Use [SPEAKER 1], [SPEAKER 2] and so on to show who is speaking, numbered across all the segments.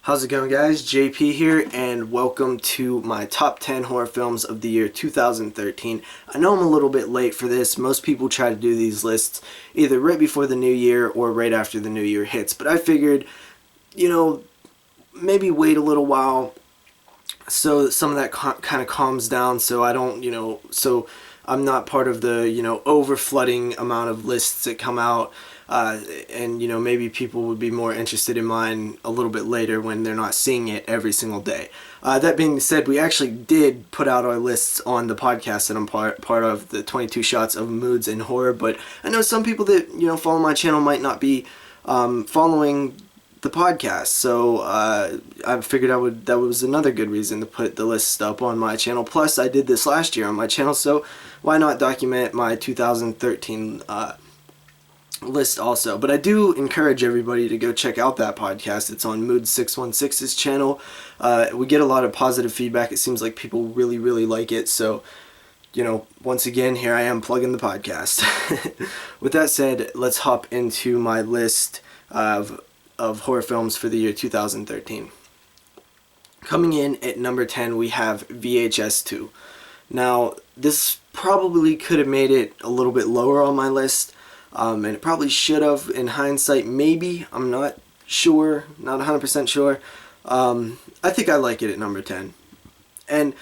[SPEAKER 1] How's it going, guys? JP here, and welcome to my top 10 horror films of the year 2013. I know I'm a little bit late for this. Most people try to do these lists either right before the new year or right after the new year hits, but I figured, maybe wait a little while so some of that kind of calms down, so I don't, so I'm not part of the, over flooding amount of lists that come out. And maybe people would be more interested in mine a little bit later when they're not seeing it every single day. That being said, we actually did put out our lists on the podcast that I'm part of, the 22 Shots of Moods in Horror, but I know some people that follow my channel might not be following the podcast, so I figured that was another good reason to put the list up on my channel. Plus, I did this last year on my channel, so why not document my 2013 list also. But I do encourage everybody to go check out that podcast. It's on Mood 616's channel. We get a lot of positive feedback. It seems like people really, really like it. So, once again, here I am plugging the podcast. With that said, let's hop into my list of horror films for the year 2013. Coming in at number 10, we have VHS 2. Now, this probably could have made it a little bit lower on my list. And it probably should have in hindsight, maybe. I'm not sure, not 100% sure. I think I like it at number 10. And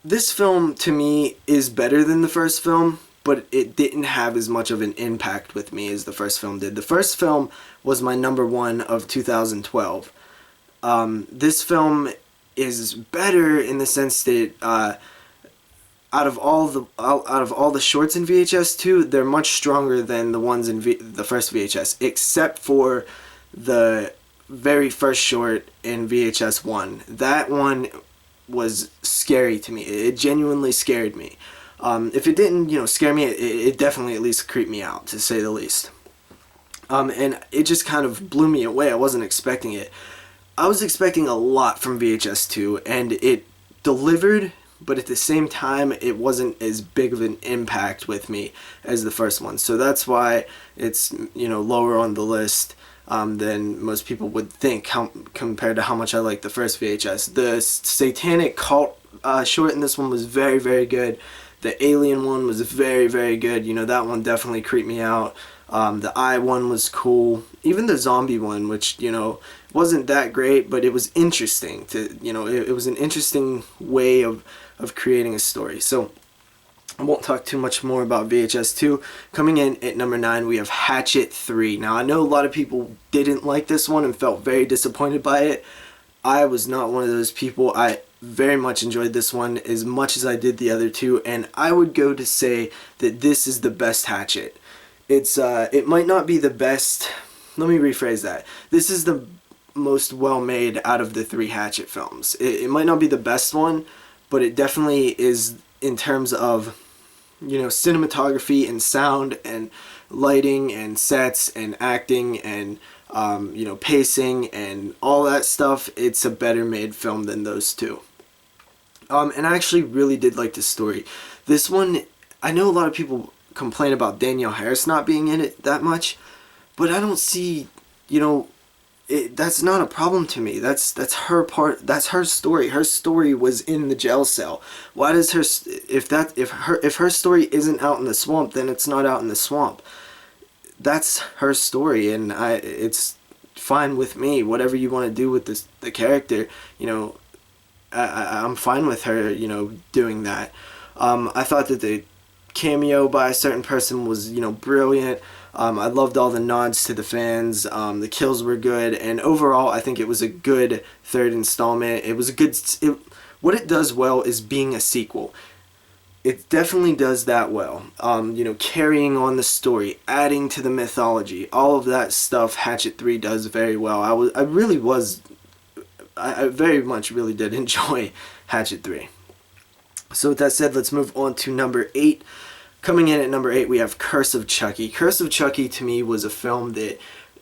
[SPEAKER 1] this film, to me, is better than the first film, but it didn't have as much of an impact with me as the first film did. The first film was my number one of 2012. This film is better in the sense that out of all the shorts in VHS 2, they're much stronger than the ones in the first VHS, except for the very first short in VHS 1. That one was scary to me. It genuinely scared me. If it didn't, scare me, it definitely at least creeped me out, to say the least. And it just kind of blew me away. I wasn't expecting it. I was expecting a lot from VHS 2, and it delivered. But at the same time, it wasn't as big of an impact with me as the first one. So that's why it's, lower on the list than most people would think compared to how much I like the first VHS. The Satanic Cult short in this one was very, very good. The Alien one was very, very good. That one definitely creeped me out. The Eye one was cool. Even the zombie one, which, wasn't that great, but it was interesting to, it was an interesting way of creating a story. So I won't talk too much more about VHS 2. Coming in at number 9, we have Hatchet 3. Now, I know a lot of people didn't like this one and felt very disappointed by it. I was not one of those people. I very much enjoyed this one as much as I did the other two, and I would go to say that this is the best Hatchet. It might not be the best. Let me rephrase that. This is the most well-made out of the 3 Hatchet films. It might not be the best one, but it definitely is in terms of, cinematography and sound and lighting and sets and acting and, pacing and all that stuff. It's a better made film than those two. And I actually really did like the story. This one, I know a lot of people complain about Danielle Harris not being in it that much, but I don't see, that's not a problem to me. That's her part. That's her story. Her story was in the jail cell. Why does if her story isn't out in the swamp, then it's not out in the swamp. That's her story, and it's fine with me. Whatever you want to do with the character, I'm fine with her, doing that. I thought that the cameo by a certain person was, brilliant. I loved all the nods to the fans. The kills were good, and overall, I think it was a good third installment. It was a good. What it does well is being a sequel. It definitely does that well. Carrying on the story, adding to the mythology, all of that stuff. Hatchet 3 does very well. I very much really did enjoy Hatchet 3. So with that said, let's move on to number 8. Coming in at number 8, we have Curse of Chucky. Curse of Chucky, to me, was a film that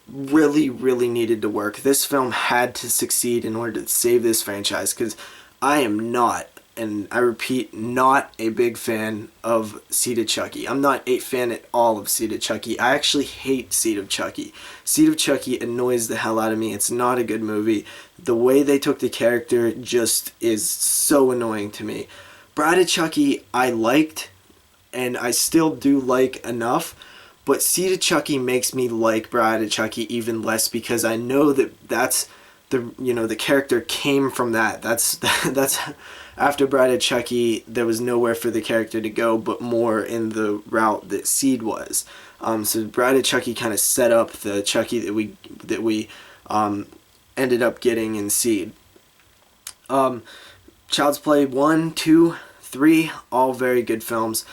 [SPEAKER 1] really, really needed to work. This film had to succeed in order to save this franchise, because I am not and I repeat, not a big fan of Seed of Chucky. I'm not a fan at all of Seed of Chucky. I actually hate Seed of Chucky. Seed of Chucky annoys the hell out of me. It's not a good movie. The way they took the character just is so annoying to me. Bride of Chucky I liked, and I still do like enough, but Seed of Chucky makes me like Bride of Chucky even less, because I know that that's the character came from that. That's after Bride of Chucky, there was nowhere for the character to go but more in the route that Seed was. So Bride of Chucky kind of set up the Chucky that we ended up getting in Seed. Child's Play 1, 2, 3, all very good films.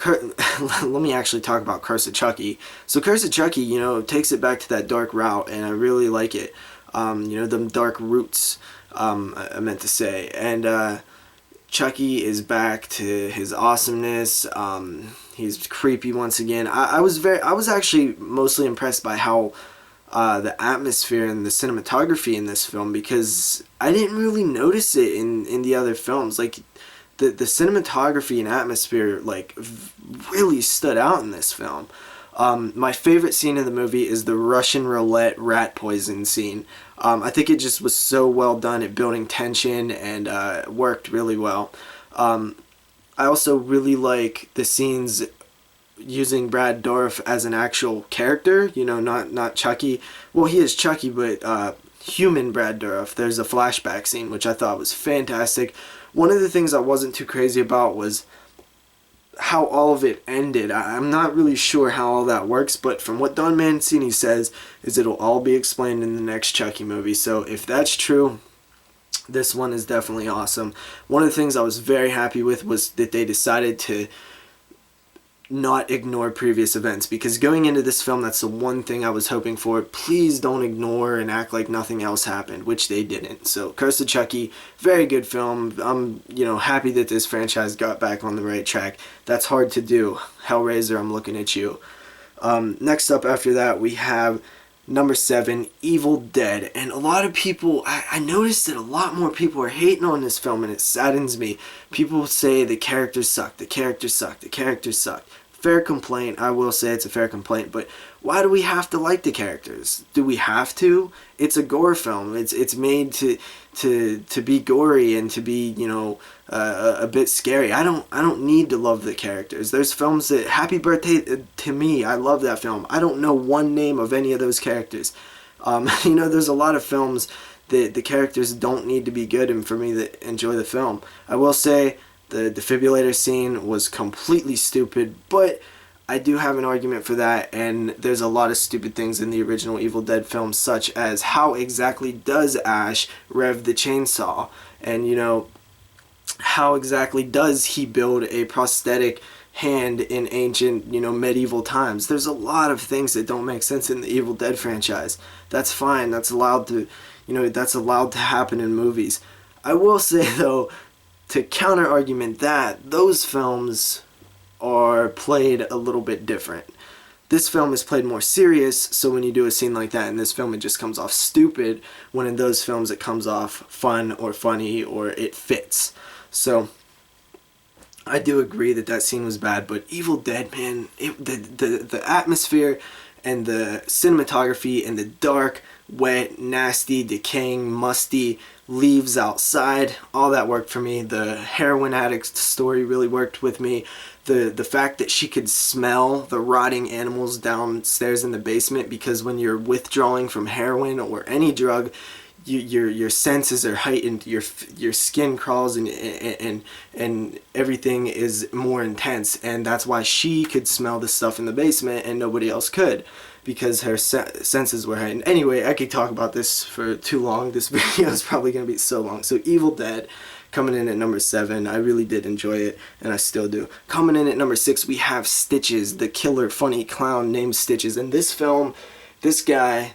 [SPEAKER 1] Let me actually talk about Curse of Chucky. So Curse of Chucky, takes it back to that dark route, and I really like it. Them dark roots, I meant to say. And Chucky is back to his awesomeness. He's creepy once again. I was actually mostly impressed by how the atmosphere and the cinematography in this film, because I didn't really notice it in the other films. Like the cinematography and atmosphere really stood out in this film. My favorite scene in the movie is the Russian roulette rat poison scene. I think it just was so well done at building tension, and worked really well. I also really like the scenes using Brad Dourif as an actual character, not Chucky. Well, he is Chucky, but human Brad Dourif. There's a flashback scene, which I thought was fantastic. One of the things I wasn't too crazy about was how all of it ended. I'm not really sure how all that works, but from what Don Mancini says is it'll all be explained in the next Chucky movie. So if that's true, this one is definitely awesome. One of the things I was very happy with was that they decided to not ignore previous events, because going into this film, that's the one thing I was hoping for. Please don't ignore and act like nothing else happened, which they didn't. So Curse of Chucky, very good film. I'm happy that this franchise got back on the right track. That's hard to do. Hellraiser, I'm looking at you. Next up after that, we have number 7, Evil Dead. And a lot of people, I noticed that a lot more people are hating on this film, and it saddens me. People say the characters suck, the characters suck, the characters suck. Fair complaint. I will say it's a fair complaint, but why do we have to like the characters? Do we have to? It's a gore film. It's made to be gory and to be a bit scary. I don't need to love the characters. There's films that Happy Birthday to Me, I love that film. I don't know one name of any of those characters. There's a lot of films that the characters don't need to be good, and for me to enjoy the film. I will say the defibrillator scene was completely stupid, but I do have an argument for that, and there's a lot of stupid things in the original Evil Dead film, such as how exactly does Ash rev the chainsaw, and how exactly does he build a prosthetic hand in ancient, medieval times. There's a lot of things that don't make sense in the Evil Dead franchise. That's fine. That's allowed to, that's allowed to happen in movies. I will say though, to counter argument that, those films are played a little bit different. This film is played more serious, so when you do a scene like that in this film, it just comes off stupid, when in those films it comes off fun or funny, or it fits. So I do agree that scene was bad, but Evil Dead, man, the atmosphere and the cinematography and the dark, wet, nasty, decaying, musty leaves outside, all that worked for me. The heroin addict story really worked with me. The fact that she could smell the rotting animals downstairs in the basement, because when you're withdrawing from heroin or any drug, your senses are heightened, your skin crawls, and everything is more intense, and that's why she could smell the stuff in the basement and nobody else could, because her senses were heightened. Anyway, I could talk about this for too long. This video is probably going to be so long. So Evil Dead coming in at number 7. I really did enjoy it, and I still do. Coming in at number 6, we have Stitches, the killer funny clown named Stitches. And this film, this guy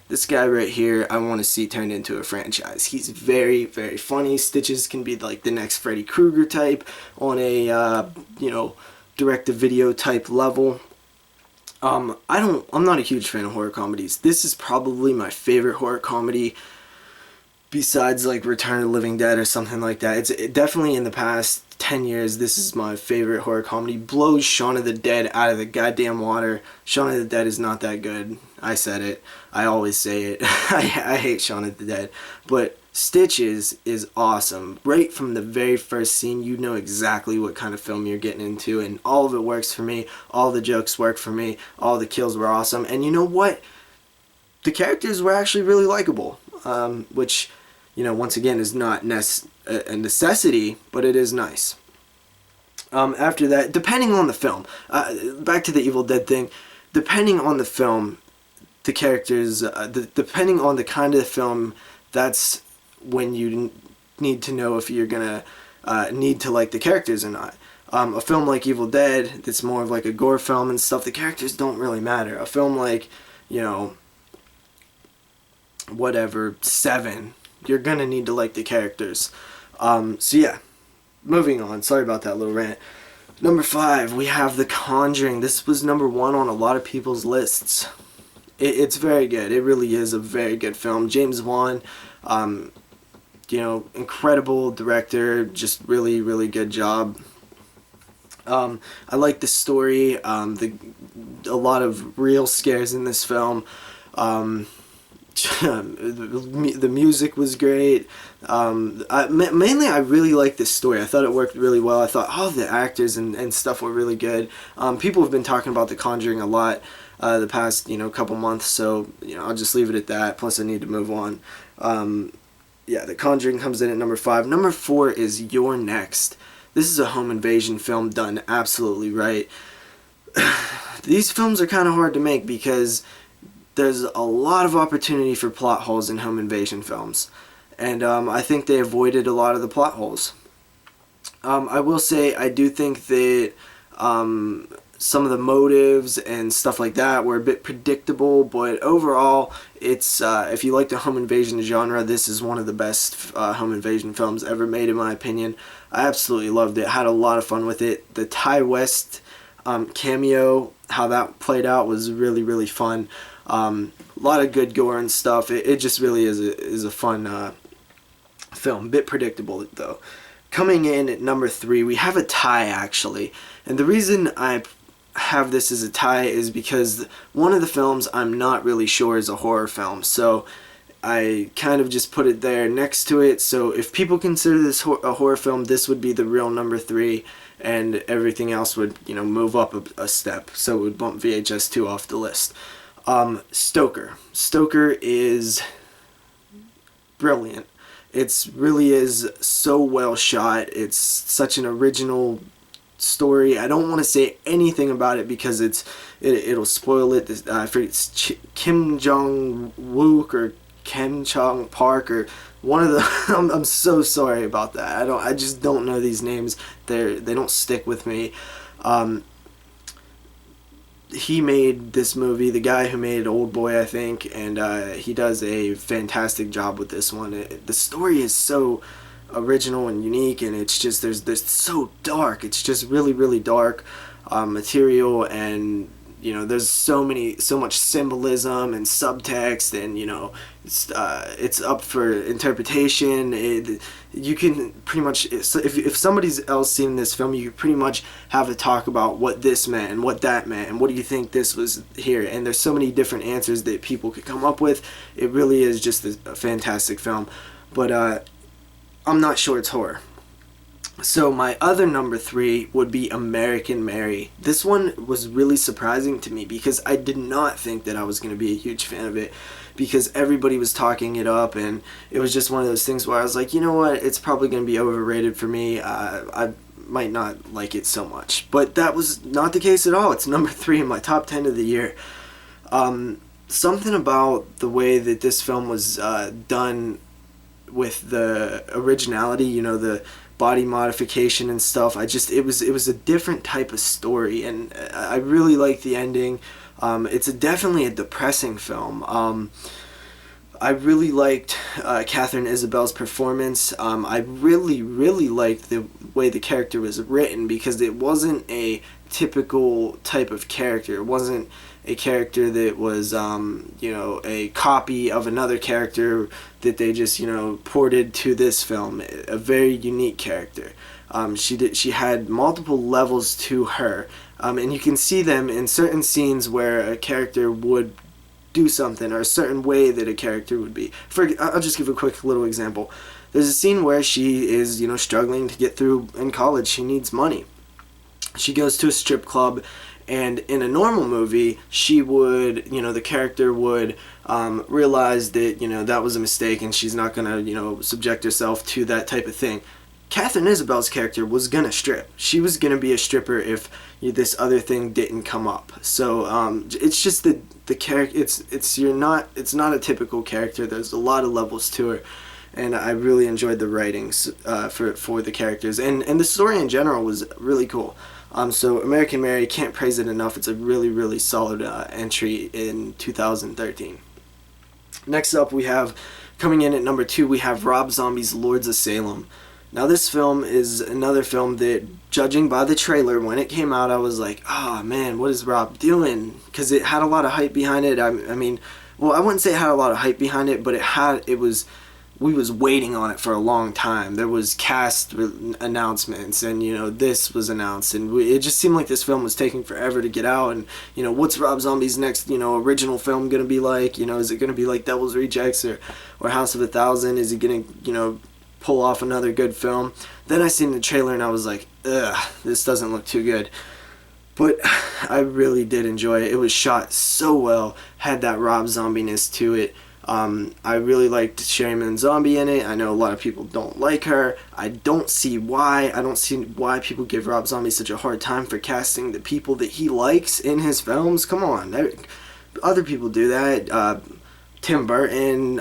[SPEAKER 1] right here, I want to see turned into a franchise. He's very, very funny. Stitches can be like the next Freddy Krueger type on a, direct-to-video type level. I'm not a huge fan of horror comedies. This is probably my favorite horror comedy, besides like Return of the Living Dead or something like that. It's definitely in the past 10 years, this is my favorite horror comedy. Blows Shaun of the Dead out of the goddamn water. Shaun of the Dead is not that good. I said it. I always say it. I hate Shaun of the Dead. But Stitches is awesome. Right from the very first scene, you know exactly what kind of film you're getting into, and all of it works for me. All the jokes work for me. All the kills were awesome. And you know what? The characters were actually really likable, which, you know, once again is not a necessity, but it is nice. After that, depending on the film, back to the Evil Dead thing, depending on the film, the characters, depending on the kind of film, that's when you need to know if you're gonna need to like the characters or not. A film like Evil Dead, that's more of like a gore film and stuff, the characters don't really matter. A film like, you know, whatever, Seven, you're gonna need to like the characters. So yeah, moving on. Sorry about that little rant. Number 5, we have The Conjuring. This was number 1 on a lot of people's lists. It's very good. It really is a very good film. James Wan, you know, incredible director. Just really, really good job. I like the story. A lot of real scares in this film. The music was great. Mainly I really liked this story. I thought it worked really well. I thought all the actors and stuff were really good. People have been talking about The Conjuring a lot the past, you know, couple months, so, you know, I'll just leave it at that. Plus I need to move on. Yeah, The Conjuring comes in at number 5. Number 4 is You're Next. This is a home invasion film done absolutely right. These films are kind of hard to make because there's a lot of opportunity for plot holes in home invasion films, and I think they avoided a lot of the plot holes. I will say I do think that some of the motives and stuff like that were a bit predictable, but overall, it's if you like the home invasion genre, this is one of the best home invasion films ever made, in my opinion. I absolutely loved it. Had a lot of fun with it. The Ty West cameo, how that played out, was really, really fun. A lot of good gore and stuff. It just really is a fun film. Bit predictable though. Coming in at number 3, we have a tie actually, and the reason I have this as a tie is because one of the films I'm not really sure is a horror film, so I kind of just put it there next to it. So if people consider this a horror film, this would be the real number 3, and everything else would, you know, move up a step, so it would bump VHS 2 off the list. Stoker. Stoker is brilliant. It really is so well shot. It's such an original story. I don't want to say anything about it because it'll spoil it. I forget, it's Kim Jong-wook or Kim Chong Park or one of the I'm so sorry about that. I just don't know these names. They don't stick with me. He made this movie, the guy who made Old Boy, I think, and he does a fantastic job with this one. The story is so original and unique, and it's just there's so dark. It's just really, really dark material, and you know, there's so much symbolism and subtext, and you know, it's up for interpretation. You can pretty much, if somebody's else seen this film, you pretty much have a talk about what this meant and what that meant and what do you think this was here, and there's so many different answers that people could come up with. It really is just a fantastic film, but I'm not sure it's horror. So my other number 3 would be American Mary. This one was really surprising to me because I did not think that I was going to be a huge fan of it, because everybody was talking it up, and it was just one of those things where I was like, you know what, it's probably going to be overrated for me. I might not like it so much. But that was not the case at all. It's number 3 in my top 10 of the year. Something about the way that this film was done with the originality, you know, the body modification and stuff. It was a different type of story, and I really like the ending. It's definitely a depressing film. I really liked Catherine Isabel's performance. I really, really liked the way the character was written, because it wasn't a typical type of character. It wasn't a character that was you know, a copy of another character that they just, you know, ported to this film. A very unique character. She had multiple levels to her, and you can see them in certain scenes where a character would do something, or a certain way that a character would be. I'll just give a quick little example. There's a scene where she is, you know, struggling to get through in college. She needs money. She goes to a strip club, and in a normal movie, she would, you know, the character would realize that, you know, that was a mistake, and she's not gonna, you know, subject herself to that type of thing. Katharine Isabelle's character was gonna strip. She was gonna be a stripper if this other thing didn't come up. So it's just the character. It's not a typical character. There's a lot of levels to her, and I really enjoyed the writings for the characters, and the story in general was really cool. So American Mary, can't praise it enough. It's a really, really solid entry in 2013. Next up, we have, coming in at number 2, we have Rob Zombie's Lords of Salem. Now this film is another film that, judging by the trailer when it came out, I was like, oh man, what is Rob doing? Because it had a lot of hype behind it. I mean, well, I wouldn't say it had a lot of hype behind it, but we was waiting on it for a long time. There was cast announcements, and, you know, this was announced, and it just seemed like this film was taking forever to get out. And, you know, what's Rob Zombie's next, you know, original film gonna be like? You know, is it gonna be like Devil's Rejects or House of a Thousand? Is he gonna, you know, pull off another good film? Then I seen the trailer and I was like, ugh, this doesn't look too good. But I really did enjoy it. It was shot so well, had that Rob Zombie-ness to it. I really liked Sheri Moon Zombie in it. I know a lot of people don't like her. I don't see why. I don't see why people give Rob Zombie such a hard time for casting the people that he likes in his films. Come on. Other people do that. Tim Burton,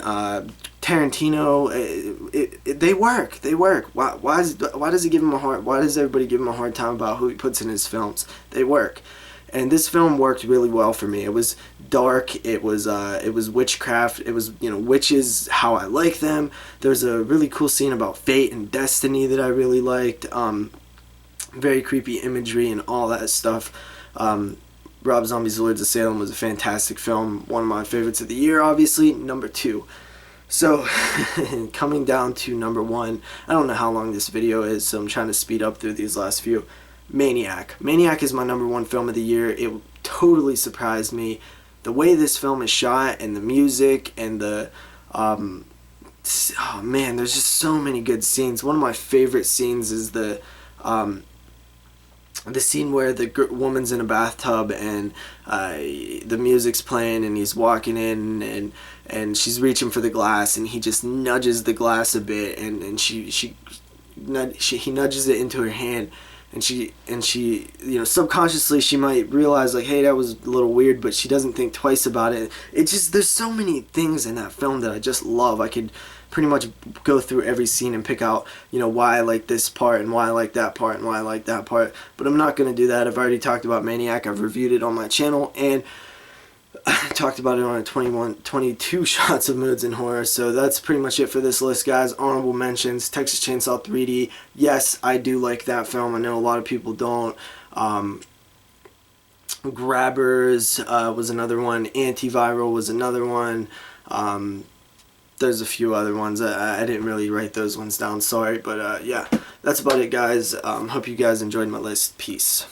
[SPEAKER 1] Tarantino, they work. Why does he give him a hard? Why does everybody give him a hard time about who he puts in his films? They work, and this film worked really well for me. It was dark. It was witchcraft. It was, you know, witches, how I like them. There's a really cool scene about fate and destiny that I really liked. Very creepy imagery and all that stuff. Rob Zombie's Lords of Salem was a fantastic film. One of my favorites of the year, obviously. Number 2. So, coming down to number 1, I don't know how long this video is, so I'm trying to speed up through these last few. Maniac. Maniac is my number 1 film of the year. It totally surprised me. The way this film is shot, and the music, and the, oh man, there's just so many good scenes. One of my favorite scenes is the scene where the woman's in a bathtub, and the music's playing, and he's walking in, and she's reaching for the glass, and he just nudges the glass a bit, and he nudges it into her hand, and she you know, subconsciously she might realize, like, hey, that was a little weird, but she doesn't think twice about it. It just, there's so many things in that film that I just love. I could pretty much go through every scene and pick out, you know, why I like this part and why I like that part and why I like that part, but I'm not going to do that. I've already talked about Maniac. I've reviewed it on my channel, and I talked about it on a 22 Shots of Moods in Horror. So that's pretty much it for this list, guys. Honorable mentions: Texas Chainsaw 3D. Yes, I do like that film. I know a lot of people don't. Grabbers was another one. Antiviral was another one. There's a few other ones. I didn't really write those ones down, sorry. But yeah, that's about it, guys. Hope you guys enjoyed my list. Peace.